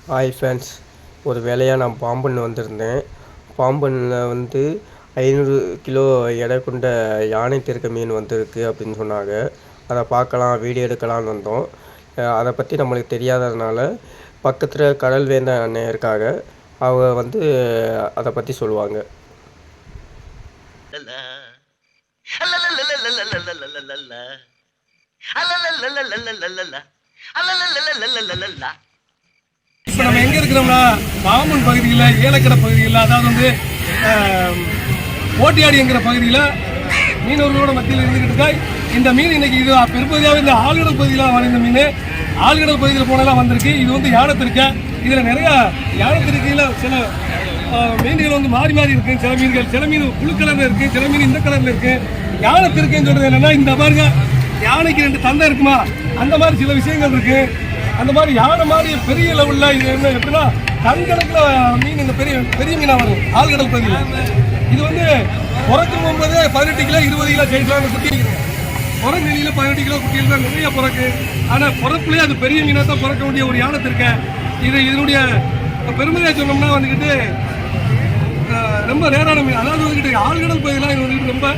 Hi friends, ஒரு வேலையாக நான் பாம்பன் வந்திருந்தேன். பாம்பனில் 500 கிலோ எடை கொண்ட யானை திருக்க மீன் வந்திருக்கு அப்படின்னு சொன்னாங்க. அதை பார்க்கலாம், வீடியோ எடுக்கலான்னு வந்தோம். அதை பற்றி நம்மளுக்கு தெரியாததுனால பக்கத்தில் கடல் வேந்த அண்ணன் இருக்காங்க. அவங்க அதை பற்றி சொல்லுவாங்க. இப்போ நம்ம எங்கே இருக்கிறோம்னா பாம்பன் பகுதியில், ஏலக்கடை பகுதியில், அதாவது ஓட்டியாடிங்கிற பகுதியில் மீனவர்களோட மத்தியில் இருந்துக்கிட்டு இருக்கா. இந்த மீன் இன்னைக்கு இது பெரும்பகுதியாக இந்த ஆழ்கடல் பகுதியில் வளர்ந்த மீன். ஆழ்கடல் பகுதியில் போனெல்லாம் வந்திருக்கு. இது யானத்திருக்க. இதில் நிறைய யானத்திருக்கையில் சில மீன்கள் மாறி மாறி இருக்கு. சில மீன் புழு கலரில் இருக்கு, சில மீன் இந்த கலரில் இருக்கு. யானத்திருக்கைன்னு சொல்றது என்னன்னா, இந்த பாருங்க, யானைக்கு 2 தந்தை இருக்குமா, அந்த மாதிரி சில விஷயங்கள் இருக்கு. அந்த மாதிரி யானை மாதிரி பெரிய லெவலில் இது என்ன எப்படின்னா கண்கணக்கில் மீன் இந்த பெரிய பெரிய மீனாக வரும் ஆழ்கடல் பகுதியில். இது பிறக்கும் போகும்போது 18 கிலோ 20 கிலோ சைஸ்லாம் குட்டி இருக்குது. பிறகு நிலையில் 18 கிலோ குட்டியில் தான் நிறைய பிறக்கு. ஆனால் பிறப்புலேயே அது பெரிய மீனாக தான் பிறக்க வேண்டிய ஒரு யானை இருக்க. இதனுடைய பெருமையாக சொன்னோம்னா ரொம்ப ரேரான மீன். அதாவது ஆழ்கடல் பகுதியெலாம் இது ரொம்ப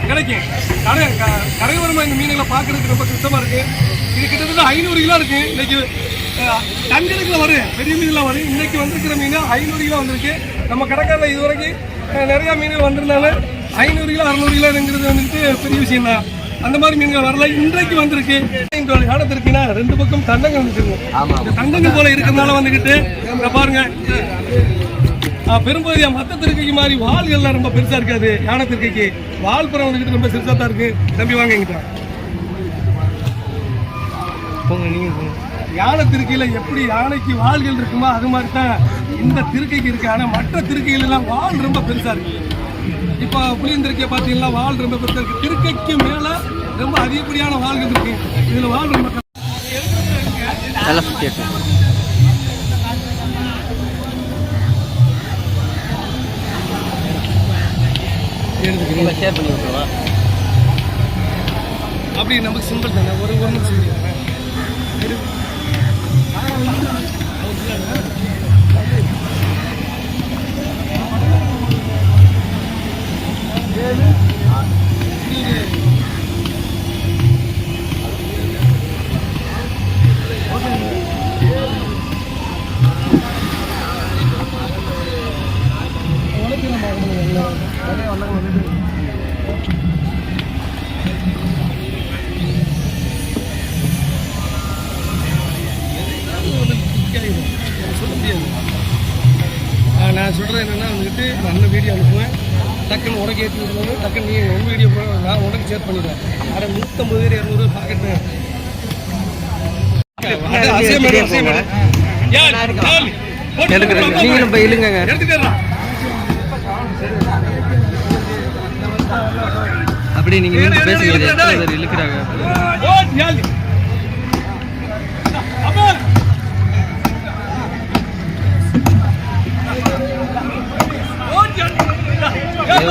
கிடைக்கும். கரையோரமாக இந்த மீன்களை பார்க்கறதுக்கு ரொம்ப கஷ்டமாக இருக்குது. இது கிட்டத்தட்ட 500 கிலோ இருக்கு. இன்னைக்கு டன்கணக்கில் வரும், பெரிய மீன்லாம் வரும். இன்னைக்கு வந்திருக்கிற மீன் 500 கிலோ வந்திருக்கு. நம்ம கடைக்காரில் இது வரைக்கும் நிறையா மீன்கள் வந்திருந்தாலும் 500 கிலோ 600 கிலோங்கிறது பெரிய விஷயம் தான். அந்த மாதிரி மீன்கள் வரல. இன்றைக்கு வந்திருக்கு. காலத்து இருக்குன்னா 2 பக்கம் தண்டங்கள் வந்துருக்கும். தண்டங்கள் போல இருக்கிறதுனால பாருங்க, பெரும்பகுதியா மற்ற திருக்கைக்கு மாதிரி வால்கள்லாம் ரொம்ப பெருசா இருக்காது. யானை திருக்கைக்கு வால்புறம் ரொம்ப சிறுசா தான் இருக்கு. தம்பி வாங்க எங்கிட்ட. யானை திருக்கையில எப்படி யானைக்கு வால்கள் இருக்குமோ அது மாதிரி தான் இந்த திருக்கைக்கு இருக்கு. ஆனா மற்ற திருக்கைகள் எல்லாம் வால் ரொம்ப பெருசா இருக்கு. இப்போ புளியந்திருக்கையை பார்த்தீங்கன்னா வால் ரொம்ப பெருசா இருக்கு. திருக்கைக்கு மேல ரொம்ப அதிகப்படியான வால்கள் இருக்கு. இதுல வால் ரொம்ப அப்படி நமக்கு சிம்பிள் தானே. ஒரு நிமிஷம் நான் சொல்கிறேன் என்னென்னா, நல்ல வீடியோ அனுப்புவேன். டக்குன்னு உனக்கு ஏற்றி விடுவாங்க. டக்குன்னு நீ உங்கள் வீடியோ நான் உனக்கு ஷேர் பண்ணிடுவேன். அதை 150 200 பாக்கெட்டு அப்படி நீங்க இழுக்கிறாங்க.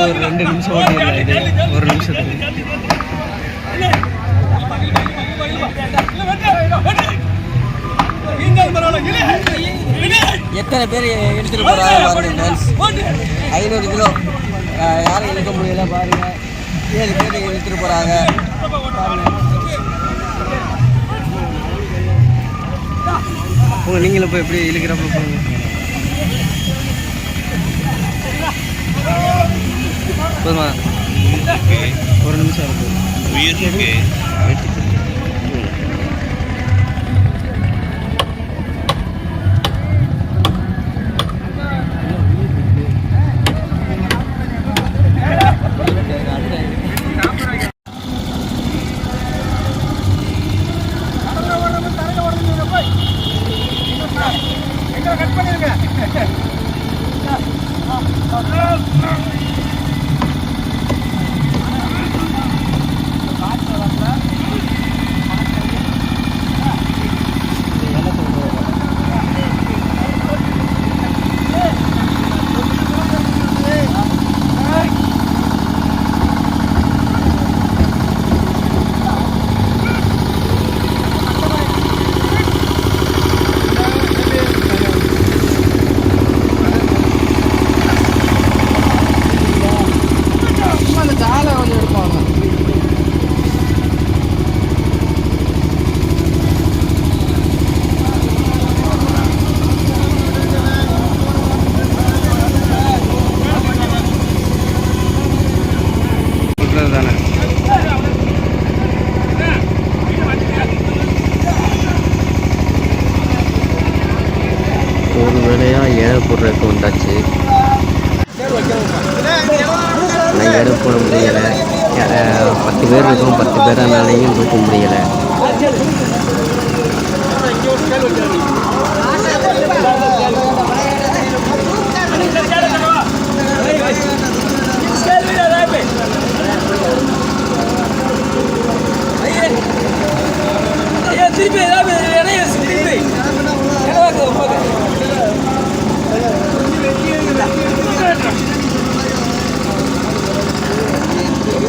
ஒரு 2 நிமிஷம் ஓட்டி, ஒரு நிமிஷத்துக்கு எத்தனை பேர் எடுத்துட்டு போறாங்க. 500 கிலோ யாரும் இழுக்க முடியல பாருங்க. 7 பேர் எடுத்துட்டு போறாங்க. நீங்களும் போய் எப்படி இழுக்கிறப்ப போங்க. போதுமா? ஒரு நிமிஷம் இருக்கு. கட் பண்ணிருங்க. ஒரு வேளையாக எடை போடுறதுக்கு வந்தாச்சு. ஆனால் எடை போட முடியலை. 10 பேர் இருக்கும், 10 பேரானாலையும் தூக்க முடியலை.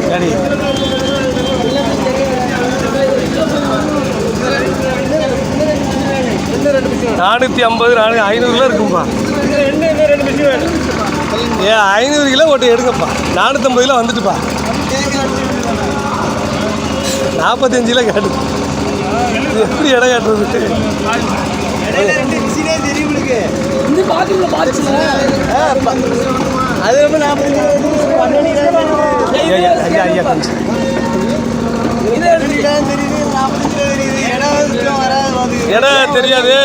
சரி 450 500 இருக்கும்பா. 500 கிலோ ஓட்டு எடுங்கப்பா. 450 கிலோ வந்துட்டுப்பா. 45 கிலோ கேட்டு எப்படி இடம் காட்டுறது? இடம் தெரியாது.